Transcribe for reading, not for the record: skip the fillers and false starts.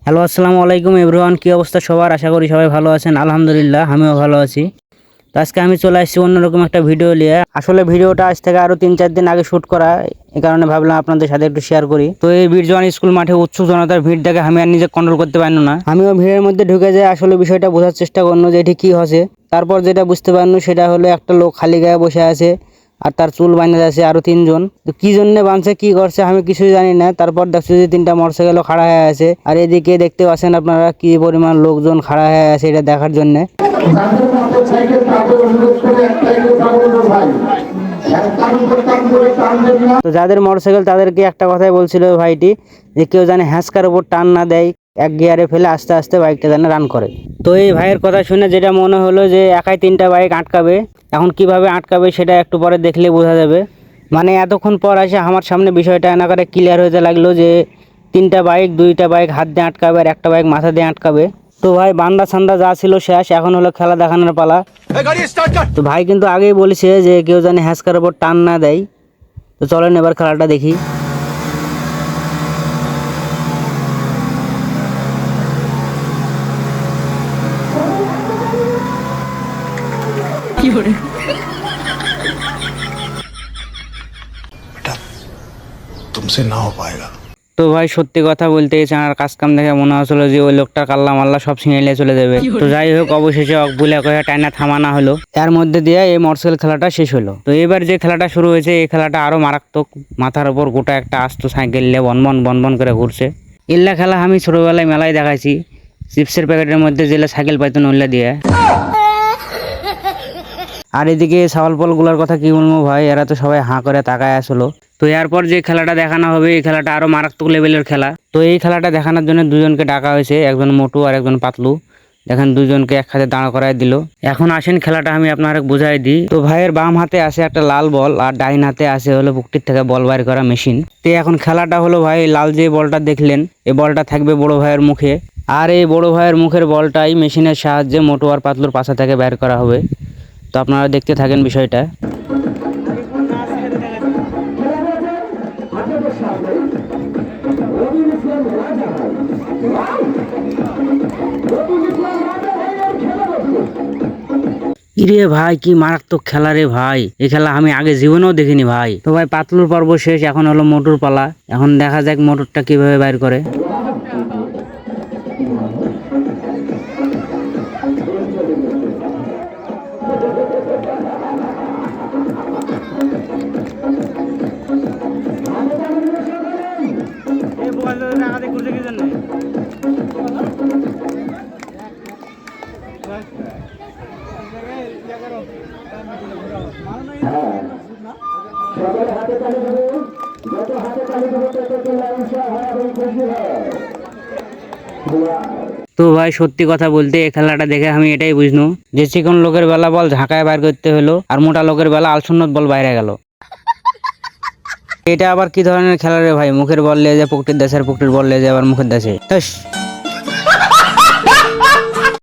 Hello, আসসালামু আলাইকুম everyone. কি অবস্থা সবার? আশা করি সবাই ভালো আছেন। আলহামদুলিল্লাহ, আমিও ভালো আছি। তো আজকে আমি চলে আসছি অন্যরকম একটা ভিডিও নিয়ে। আসলে ভিডিওটা আজ থেকে আরো 3-4 দিন আগে শুট করা, এই কারণে ভাবলাম আপনাদের সাথে একটু শেয়ার করি। তো এই বীরজওয়ান স্কুল মাঠে উৎসুক জনতার ভিড় দেখে আমি আর নিজে কন্ট্রোল করতে পারলাম না। আমিও ভিড়ের মধ্যে ঢুকে যাই, আসলে বিষয়টা বোঝার চেষ্টা করলো যে এটি কি হচ্ছে। তারপর যেটা বুঝতে পারলো সেটা হলো একটা লোক খালি গায়ে বসে আছে আর তার চুল বাঁধা আছে আরো 3 জন। তো কি জন্য বাঁধছে, কি করছে আমি কিছুই জানি না। তারপর দেখছি যে 3টা মোটরসাইকেল খাড়া হয়ে আছে, আর এদিকে দেখতে পাচ্ছেন আপনারা কি পরিমাণ লোকজন খাড়া হয়ে আছে এটা দেখার জন্য। তো যাদের মোটরসাইকেল তাদেরকে একটা কথাই বলছিল ভাইটি, যে কেউ জানে হ্যাঁচকার উপর টান না দেয়, এক গিয়ারে ফেলে আস্তে আস্তে বাইকটা যেন রান করে। তো এই ভাইয়ের কথা শুনে যেটা মনে হলো যে একাই 3টা বাইক আটকাবে। এখন কিভাবে আটকাবে সেটা একটু পরে দেখলে বোঝা যাবে। মানে এতক্ষণ পর এসে আমার সামনে বিষয়টা এনাকারে ক্লিয়ার হতে লাগলো যে 3টা বাইক, 2টা বাইক হাত দিয়ে আটকাবে আর একটা বাইক মাথা দিয়ে আটকাবে। তো ভাই বান্দা সান্দা যা ছিল শেষ, এখন হলো খেলা দেখানোর পালা। তো ভাই কিন্তু আগেই বলেছে যে কেউ জানে হ্যাঁচকার উপর টান না দেয়। তো চলেন এবার খেলাটা দেখি। तुमसे ना हो पाएगा। তো ভাই সত্যি কথা বলতে গেছে আমার কাজ কাম দেখে মনে হচ্ছিল যে ওই লোকটা কাল্লা মাল্লা সব ছিনিয়ে চলে যাবে। তো যাই হোক, অবশেষে অকবুলে কয়ে টাইনা থামানো হলো। এর মধ্যে দিয়ে এই মোটরসাইকেল খেলাটা শেষ হলো। তো এবার যে খেলাটা শুরু হয়েছে এই খেলাটা আরো মারাত্মক। মাথার উপর গোটা একটা আস্ত সাইকেল নিয়ে বনবন বনবন করে ঘুরছে। এল্লা খেলা আমি ছোটবেলায় মেলায় দেখাইছি। চিপসের প্যাকেটের মধ্যে জেলে সাইকেল পাইতো নল্লা দিয়ে। আর এদিকে সাওয়াল গুলার কথা কি বলবো ভাই, এরা তো সবাই হাঁ করে তাকায় আসলো। তো এরপর যে খেলাটা দেখানো হবে এই খেলাটা আরো মারাত্মক লেভেলের খেলা। তো এই খেলাটা দেখানোর জন্য দুজনকে ডাকা হয়েছে, একজন মোটু আর একজন পাতলু। দেখেন দুজনকে একসাথে দাঁড় করায় দিল। এখন আসেন খেলাটা আমি আপনারা বুঝাই দিই। তো ভাইয়ের বাম হাতে আছে একটা লাল বল আর ডাইন হাতে আছে হলো পুকুর থেকে বল বাইর করা মেশিন। তো এখন খেলাটা হলো ভাই, লাল যে বলটা দেখলেন এই বলটা থাকবে বড় ভাইয়ের মুখে, আর এই বড় ভাইয়ের মুখের বলটাই মেশিনের সাহায্যে মোটু আর পাতলুর পাশা থেকে বের করা হবে। তো আপনারা দেখতে থাকেন বিষয়টা। ইরে ভাই কি মারাত্মক খেলা রে ভাই, এই খেলা আমি আগে জীবনেও দেখিনি ভাই। তো ভাই পাতলুর পর্ব শেষ, এখন হলো মোটুর পালা। এখন দেখা যাক মোটরটা কিভাবে বাইর করে। তো ভাই সত্যি কথা বলতে এই খেলাটা দেখে আমি এটাই বুঝনু যে চিকন লোকের বেলা বল ঝাঁকায় বাইর করতে হলো আর মোটা লোকের বেলা আলসুন্নত বল বাইরে গেল। এটা আবার কি ধরনের খেলা রে ভাই? মুখের বল লেগে যায় পুকুরের দেশে আর পুকুরের বল লেগে যায় আবার মুখের দেশে।